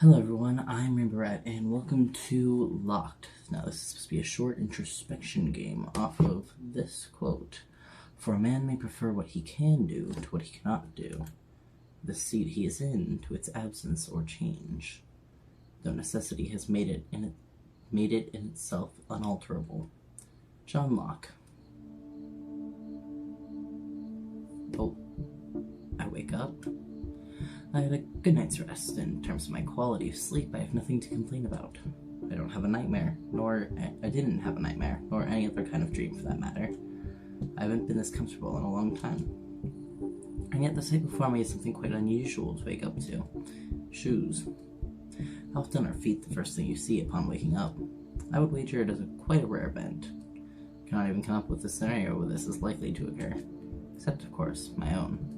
Hello everyone, I'm Rainbow Rat, and welcome to Locked. Now this is supposed to be a short introspection game off of this quote. For a man may prefer what he can do to what he cannot do, the seat he is in to its absence or change, though necessity has made it in itself unalterable. John Locke. Oh, I wake up. I had a good night's rest. In terms of my quality of sleep, I have nothing to complain about. I don't have a nightmare, I didn't have a nightmare, nor any other kind of dream for that matter. I haven't been this comfortable in a long time. And yet the sight before me is something quite unusual to wake up to. Shoes. How often are feet the first thing you see upon waking up? I would wager it is quite a rare event. I cannot even come up with a scenario where this is likely to occur. Except, of course, my own.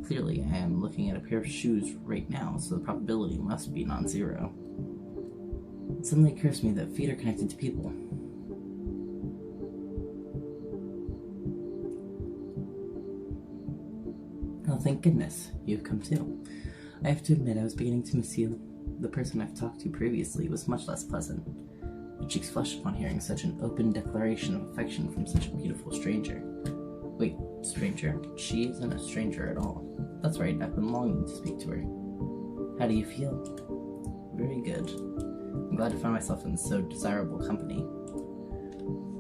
Clearly, I am looking at a pair of shoes right now, so the probability must be non-zero. It suddenly occurs to me that feet are connected to people. Oh, thank goodness, you've come too. I have to admit I was beginning to miss you. The person I've talked to previously was much less pleasant. My cheeks flushed upon hearing such an open declaration of affection from such a beautiful stranger. Wait, stranger? She isn't a stranger at all. That's right, I've been longing to speak to her. How do you feel? Very good. I'm glad to find myself in so desirable company.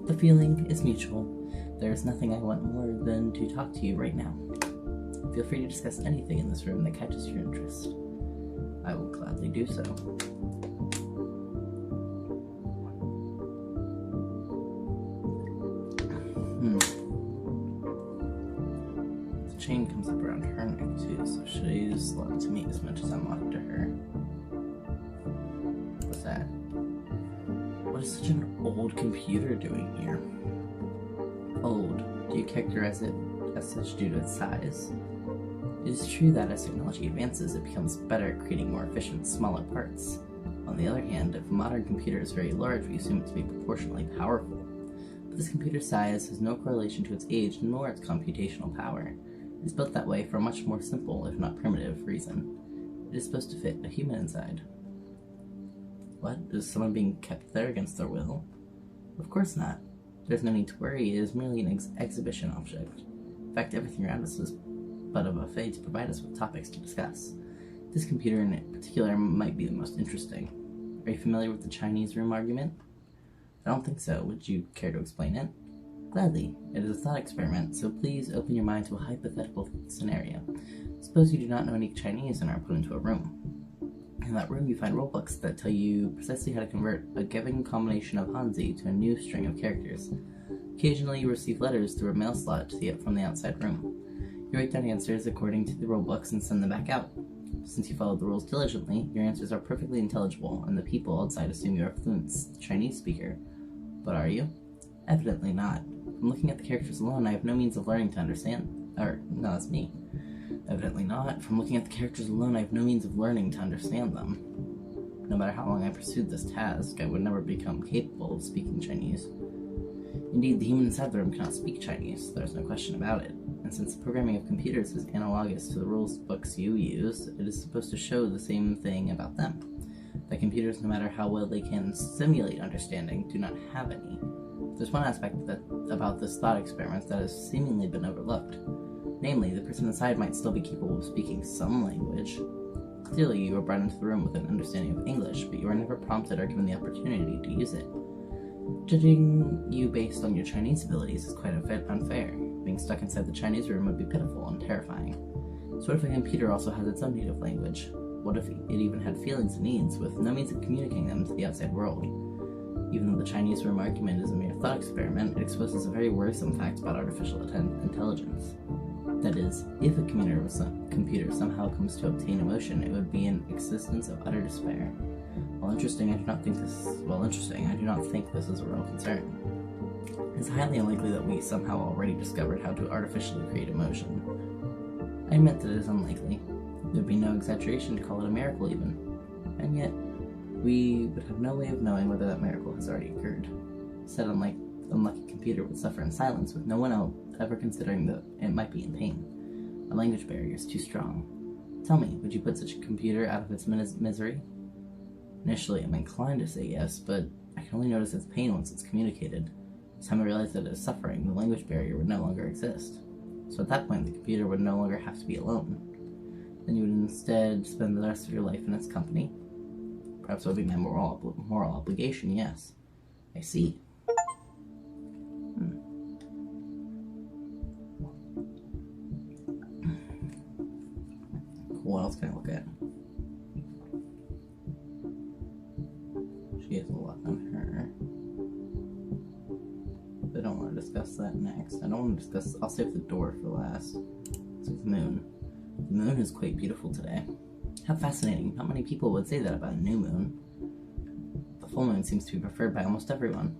The feeling is mutual. There is nothing I want more than to talk to you right now. Feel free to discuss anything in this room that catches your interest. I will gladly do so. Chain comes up around her neck too, so she's locked to me as much as I'm locked to her. What's that? What is such an old computer doing here? Old. Do you characterize it as such due to its size? It is true that as technology advances, it becomes better at creating more efficient, smaller parts. On the other hand, if a modern computer is very large, we assume it to be proportionally powerful. But this computer's size has no correlation to its age nor its computational power. It is built that way for a much more simple, if not primitive, reason. It is supposed to fit a human inside. What? Is someone being kept there against their will? Of course not. There's no need to worry, it is merely an exhibition object. In fact, everything around us is but a buffet to provide us with topics to discuss. This computer in particular might be the most interesting. Are you familiar with the Chinese room argument? I don't think so. Would you care to explain it? Gladly. It is a thought experiment, so please open your mind to a hypothetical scenario. Suppose you do not know any Chinese and are put into a room. In that room you find rulebooks that tell you precisely how to convert a given combination of Hanzi to a new string of characters. Occasionally you receive letters through a mail slot from the outside room. You write down answers according to the rulebooks and send them back out. Since you followed the rules diligently, your answers are perfectly intelligible, and the people outside assume you are a fluent Chinese speaker. But are you? Evidently not. From looking at the characters alone, I have no means of learning to understand. No, that's me. Evidently not. From looking at the characters alone, I have no means of learning to understand them. No matter how long I pursued this task, I would never become capable of speaking Chinese. Indeed, the human inside the room cannot speak Chinese, there's no question about it. And since the programming of computers is analogous to the rules books you use, it is supposed to show the same thing about them. That computers, no matter how well they can simulate understanding, do not have any. There's one aspect about this thought experiment that has seemingly been overlooked. Namely, the person inside might still be capable of speaking some language. Clearly, you were brought into the room with an understanding of English, but you were never prompted or given the opportunity to use it. Judging you based on your Chinese abilities is quite unfair. Being stuck inside the Chinese room would be pitiful and terrifying. So what if a computer also has its own native language? What if it even had feelings and needs, with no means of communicating them to the outside world? Even though the Chinese room argument is a mere thought experiment, it exposes a very worrisome fact about artificial intelligence. That is, if a computer somehow comes to obtain emotion, it would be an existence of utter despair. While interesting, I do not think this is a real concern. It is highly unlikely that we somehow already discovered how to artificially create emotion. I admit that it is unlikely. There would be no exaggeration to call it a miracle even. And yet, we would have no way of knowing whether that miracle has already occurred. Said unlucky computer would suffer in silence, with no one else ever considering that it might be in pain. A language barrier is too strong. Tell me, would you put such a computer out of its misery? Initially, I'm inclined to say yes, but I can only notice its pain once it's communicated. By the time I realize that it is suffering, the language barrier would no longer exist. So at that point, the computer would no longer have to be alone. Then you would instead spend the rest of your life in its company. Perhaps it would be my moral obligation, yes. I see. What else can I look at? She has a lot on her. But I don't want to discuss that next. I don't want to discuss... I'll save the door for last. So the moon. The moon is quite beautiful today. How fascinating. Not many people would say that about a new moon. The full moon seems to be preferred by almost everyone.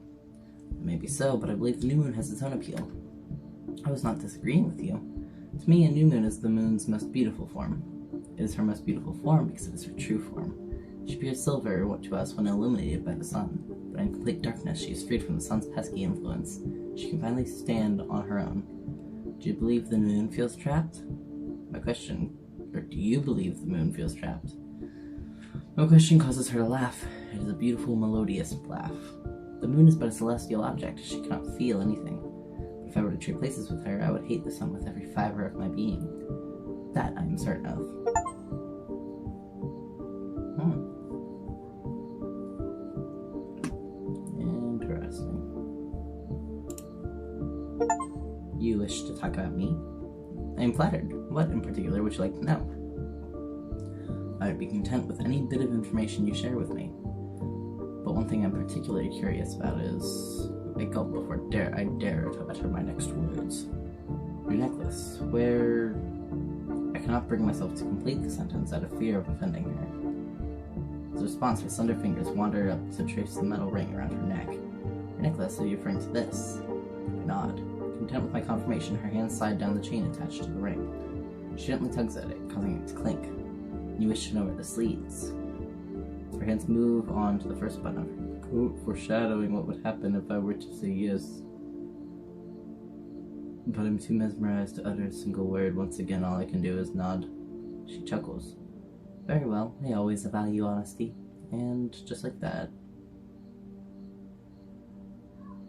Maybe so, but I believe the new moon has its own appeal. I was not disagreeing with you. To me, a new moon is the moon's most beautiful form. It is her most beautiful form because it is her true form. She appears silver to us when illuminated by the sun, but in complete darkness she is freed from the sun's pesky influence. She can finally stand on her own. Do you believe the moon feels trapped? My question, or do you believe the moon feels trapped? My question causes her to laugh. It is a beautiful, melodious laugh. The moon is but a celestial object. She cannot feel anything. But if I were to trade places with her, I would hate the sun with every fiber of my being. That I am certain of. Interesting. You wish to talk about me? I am flattered. What in particular would you like to know? I would be content with any bit of information you share with me. But one thing I'm particularly curious about is... I gulp before I dare to utter my next words. Your necklace, where... I cannot bring myself to complete the sentence out of fear of offending her. As a response, her slender fingers wander up to trace the metal ring around her neck. Your necklace, are you referring to this? I nod. Content with my confirmation, her hands slide down the chain attached to the ring. She gently tugs at it, causing it to clink. You wish to know where this leads. Her hands move on to the first button of her coat, foreshadowing what would happen if I were to say yes. But I'm too mesmerized to utter a single word. Once again, all I can do is nod. She chuckles. Very well, I always value honesty. And just like that.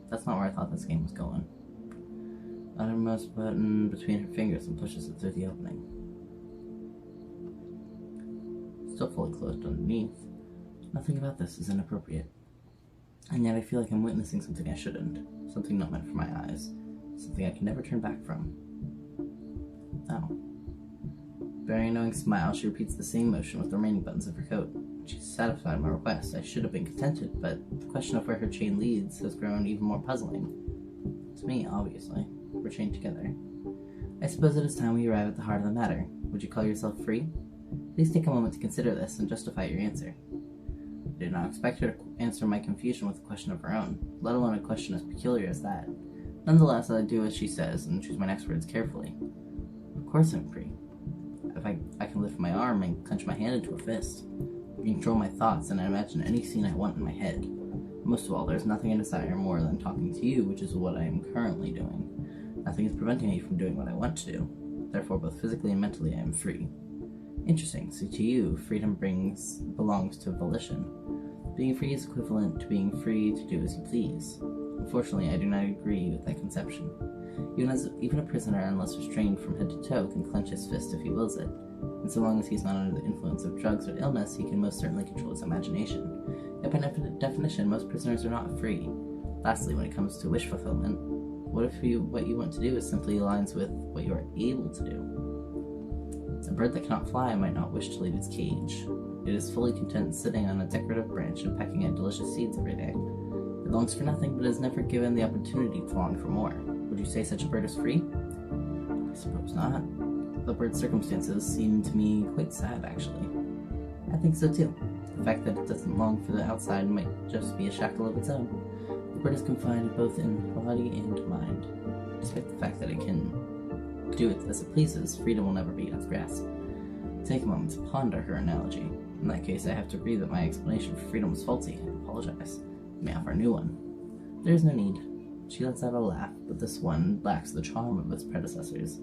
That's not where I thought this game was going. Uttermost button between her fingers and pushes it through the opening. Still fully closed underneath. Nothing about this is inappropriate. And yet I feel like I'm witnessing something I shouldn't. Something not meant for my eyes. Something I can never turn back from. Oh. Bearing a knowing smile, she repeats the same motion with the remaining buttons of her coat. She's satisfied with my request. I should have been contented, but the question of where her chain leads has grown even more puzzling. To me, obviously. We're chained together. I suppose it is time we arrive at the heart of the matter. Would you call yourself free? Please take a moment to consider this and justify your answer. I did not expect her to answer my confusion with a question of her own, let alone a question as peculiar as that. Nonetheless, I do as she says and choose my next words carefully. Of course I'm free. If I can lift my arm and clench my hand into a fist. I can control my thoughts and I imagine any scene I want in my head. Most of all, there's nothing I desire more than talking to you, which is what I am currently doing. Nothing is preventing me from doing what I want to do. Therefore, both physically and mentally, I am free. Interesting. So to you, freedom belongs to volition. Being free is equivalent to being free to do as you please. Unfortunately, I do not agree with that conception. Even a prisoner, unless restrained from head to toe, can clench his fist if he wills it. And so long as he's not under the influence of drugs or illness, he can most certainly control his imagination. Yet by definition, most prisoners are not free. Lastly, when it comes to wish fulfillment, what if what you want to do is simply aligns with what you are able to do? A bird that cannot fly might not wish to leave its cage. It is fully content sitting on a decorative branch and pecking at delicious seeds every day. It longs for nothing, but is never given the opportunity to long for more. Would you say such a bird is free? I suppose not. The bird's circumstances seem to me quite sad, actually. I think so too. The fact that it doesn't long for the outside might just be a shackle of its own. The bird is confined both in body and mind. Despite the fact that it can do it as it pleases, freedom will never be in its grasp. Take a moment to ponder her analogy. In that case, I have to agree that my explanation for freedom was faulty and apologize. I may offer a new one. There is no need. She lets out a laugh, but this one lacks the charm of its predecessors.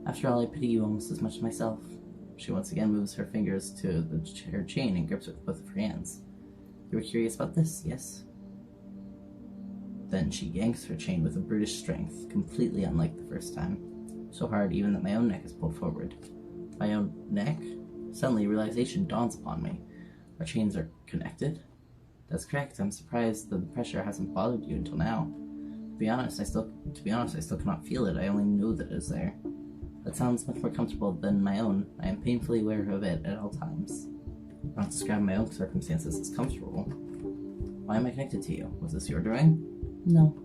After all, I pity you almost as much as myself. She once again moves her fingers to her chain and grips it with both of her hands. You were curious about this, yes? Then she yanks her chain with a brutish strength, completely unlike the first time. So hard even that my own neck is pulled forward. My own neck? Suddenly, realization dawns upon me. Our chains are connected? That's correct. I'm surprised that the pressure hasn't bothered you until now. To be honest, I still cannot feel it. I only know that it is there. That sounds much more comfortable than my own. I am painfully aware of it at all times. I don't describe my own circumstances as comfortable. Why am I connected to you? Was this your doing? No.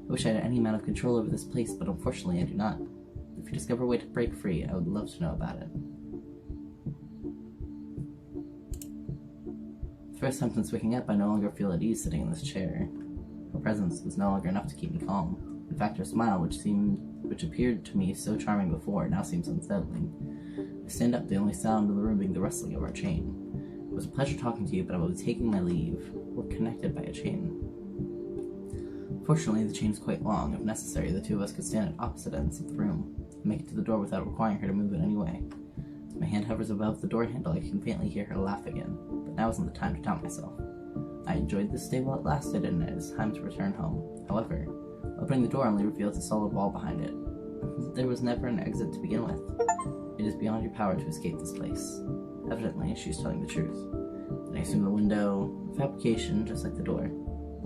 I wish I had any amount of control over this place, but unfortunately I do not. If you discover a way to break free, I would love to know about it. The first time since waking up, I no longer feel at ease sitting in this chair. Her presence was no longer enough to keep me calm. In fact, her smile, which appeared to me so charming before, now seems unsettling. I stand up, the only sound in the room being the rustling of our chain. It was a pleasure talking to you, but I will be taking my leave. We're connected by a chain. Fortunately, the chain is quite long. If necessary, the two of us could stand at opposite ends of the room and make it to the door without requiring her to move in any way. As my hand hovers above the door handle, I can faintly hear her laugh again, but now isn't the time to doubt myself. I enjoyed this stay while it lasted, and it is time to return home. However, opening the door only reveals a solid wall behind it. There was never an exit to begin with. It is beyond your power to escape this place. Evidently, she's telling the truth. And I assume the window, fabrication, just like the door.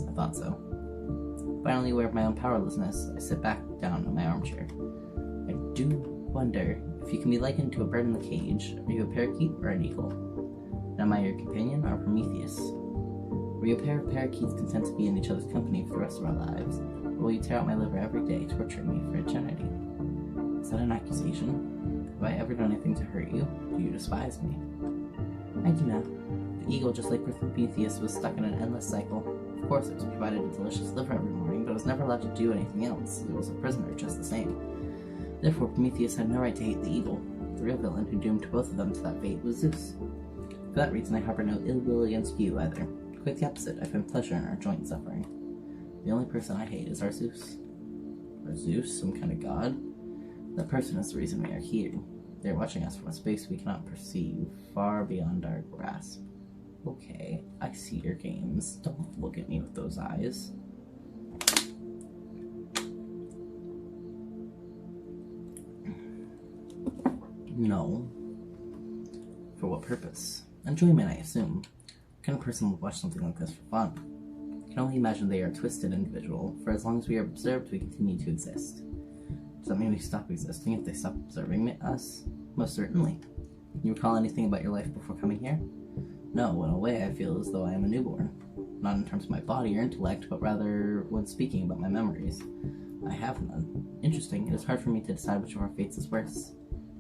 I thought so. Finally, aware of my own powerlessness, I sit back down in my armchair. I do wonder if you can be likened to a bird in the cage. Are you a parakeet or an eagle? And am I your companion or Prometheus? Were you a pair of parakeets content to be in each other's company for the rest of our lives? Or will you tear out my liver every day, torturing me for eternity? Is that an accusation? Have I ever done anything to hurt you? Do you despise me? I do not. The eagle, just like Prometheus, was stuck in an endless cycle. Of course, it was provided a delicious liver every morning, but it was never allowed to do anything else. It was a prisoner just the same. Therefore, Prometheus had no right to hate the eagle. The real villain who doomed both of them to that fate was Zeus. For that reason, I harbor no ill will against you either. Quite the opposite, I find pleasure in our joint suffering. The only person I hate is our Zeus. Our Zeus, some kind of god? That person is the reason we are here. They are watching us from a space we cannot perceive, far beyond our grasp. Okay, I see your games. Don't look at me with those eyes. No. For what purpose? Enjoyment, I assume. What kind of person would watch something like this for fun? I can only imagine they are a twisted individual. For as long as we are observed, we continue to exist. Does that mean we stop existing if they stop observing us? Most certainly. Can you recall anything about your life before coming here? No, in a way I feel as though I am a newborn. Not in terms of my body or intellect, but rather when speaking about my memories. I have none. Interesting, it is hard for me to decide which of our fates is worse.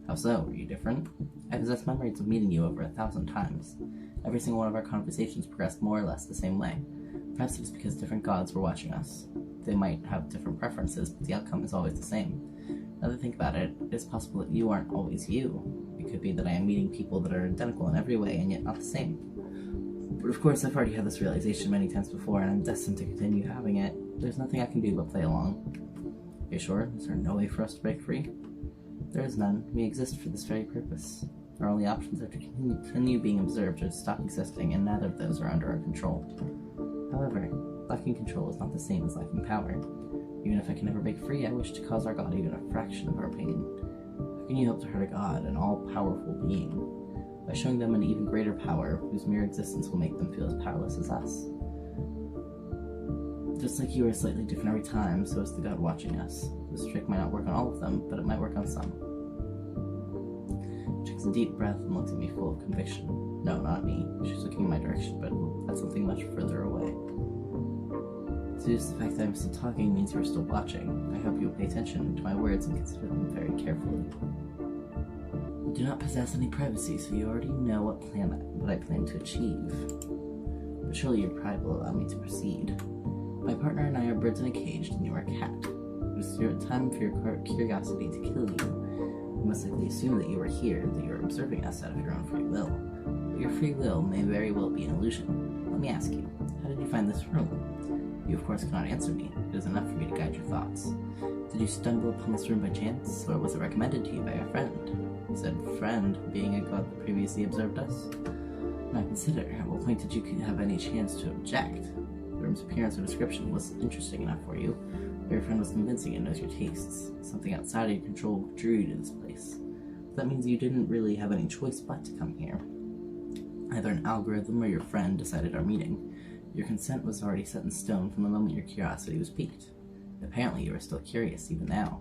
How so? Were you different? I possess memories of meeting you over 1,000 times. Every single one of our conversations progressed more or less the same way. Perhaps it is because different gods were watching us. They might have different preferences, but the outcome is always the same. Now that I think about it, it is possible that you aren't always you. It could be that I am meeting people that are identical in every way and yet not the same. But of course, I've already had this realization many times before, and I'm destined to continue having it. There's nothing I can do but play along. Are you sure? Is there no way for us to break free? There is none. We exist for this very purpose. Our only options are to continue being observed or to stop existing, and neither of those are under our control. However, lacking control is not the same as lacking power. Even if I can never break free, I wish to cause our god even a fraction of our pain. How can you hope to hurt a god, an all-powerful being? By showing them an even greater power, whose mere existence will make them feel as powerless as us. Just like you are slightly different every time, so is the god watching us. This trick might not work on all of them, but it might work on some. She takes a deep breath and looks at me full of conviction. No, not me. She's looking in my direction, but at something much further away. Zeus, the fact that I'm still talking means you're still watching. I hope you will pay attention to my words and consider them very carefully. You do not possess any privacy, so you already know what I plan to achieve. But surely your pride will allow me to proceed. My partner and I are birds in a cage, and you are a cat. It is time for your curiosity to kill you. You must likely assume that you are here, that you are observing us out of your own free will. your free will may very well be an illusion. Let me ask you, how did you find this room? You of course cannot answer me. It is enough for me to guide your thoughts. Did you stumble upon this room by chance, or was it recommended to you by a friend? Said friend being a god that previously observed us? Now consider, at what point did you have any chance to object? The room's appearance or description was interesting enough for you, but your friend was convincing and knows your tastes. Something outside of your control drew you to this place. That means you didn't really have any choice but to come here. Either an algorithm or your friend decided our meeting. Your consent was already set in stone from the moment your curiosity was piqued. Apparently you are still curious even now.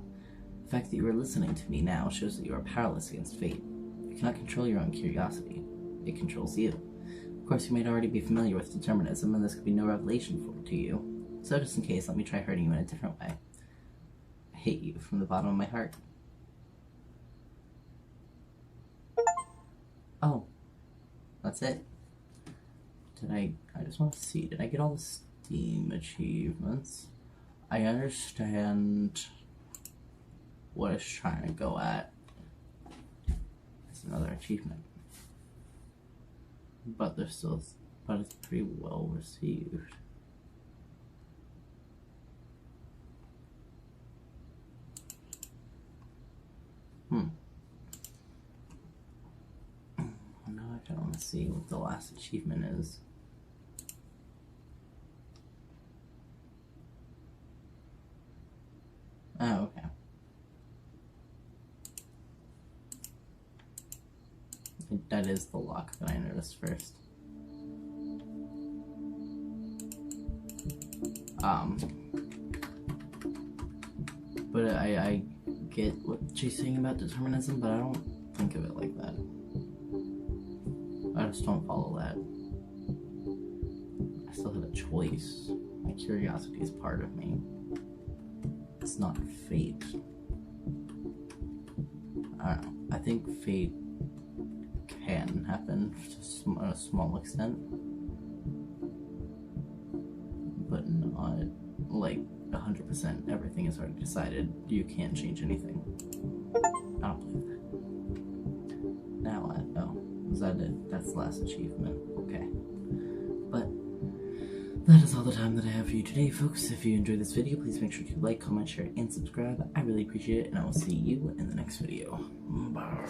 The fact that you are listening to me now shows that you are powerless against fate. You cannot control your own curiosity. It controls you. Of course, you might already be familiar with determinism, and this could be no revelation to you. So just in case, let me try hurting you in a different way. I hate you from the bottom of my heart. Oh. That's it. I just want to see, did I get all the Steam achievements? I understand what it's trying to go at. It's another achievement. But it's pretty well received. Now I kind of want to see what the last achievement is. Oh, okay. That is the lock that I noticed first. But I get what she's saying about determinism, but I don't think of it like that. I just don't follow that. I still have a choice. My curiosity is part of me. It's not fate. I don't know. I think fate can happen to a small extent, but not like 100%. Everything is already decided. You can't change anything. I don't believe that. Now what? Oh, was that it? That's the last achievement. Okay. But that is all the time that I have for you today, folks. If you enjoyed this video, please make sure to like, comment, share, and subscribe. I really appreciate it, and I will see you in the next video. Bye.